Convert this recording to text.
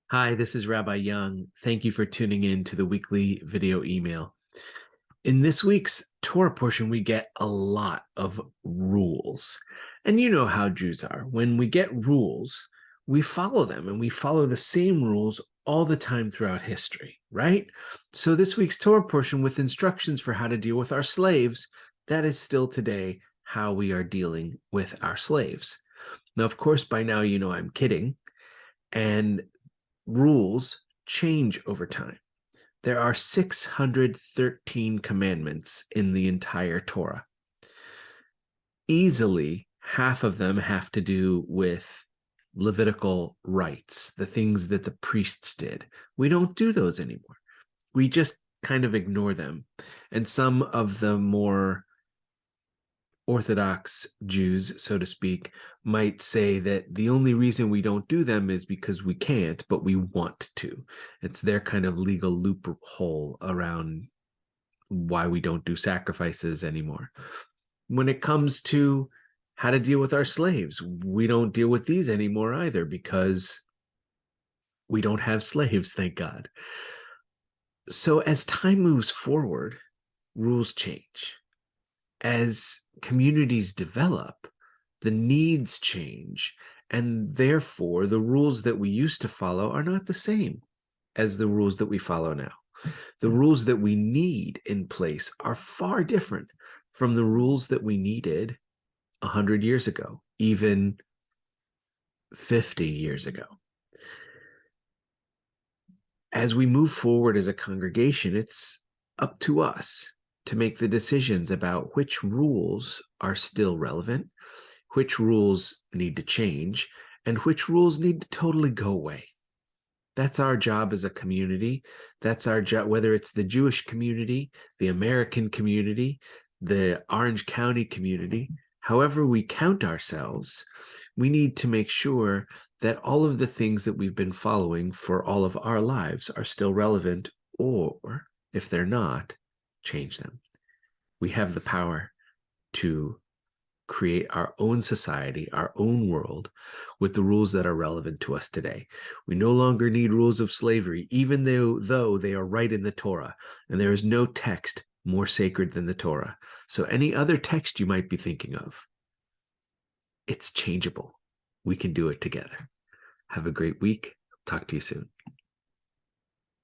Hi, this is Rabbi Young. Thank you for tuning in to the weekly video email. In this week's Torah portion, we get a lot of rules. And you know how Jews are. When we get rules, we follow them and we follow the same rules all the time throughout history, right? So this week's Torah portion with instructions for how to deal with our slaves, that is still today how we are dealing with our slaves. Now, of course, by now you know I'm kidding. And rules change over time. There are 613 commandments in the entire Torah. Easily, half of them have to do with Levitical rites, the things that the priests did. We don't do those anymore. We just kind of ignore them. And some of the more Orthodox Jews, so to speak, might say that the only reason we don't do them is because we can't, but we want to. It's their kind of legal loophole around why we don't do sacrifices anymore. When it comes to how to deal with our slaves, we don't deal with these anymore either because we don't have slaves, thank God. So as time moves forward, rules change. As communities develop, the needs change, and therefore the rules that we used to follow are not the same as the rules that we follow now. The rules that we need in place are far different from the rules that we needed 100 years ago, even 50 years ago. As we move forward as a congregation, it's up to us to make the decisions about which rules are still relevant, which rules need to change, and which rules need to totally go away. That's our job as a community. That's our job, whether it's the Jewish community, the American community, the Orange County community, however we count ourselves, we need to make sure that all of the things that we've been following for all of our lives are still relevant, or if they're not, change them. We have the power to create our own society, our own world, with the rules that are relevant to us today. We no longer need rules of slavery, even though they are right in the Torah, and there is no text more sacred than the Torah. So any other text you might be thinking of, it's changeable. We can do it together. Have a great week. Talk to you soon.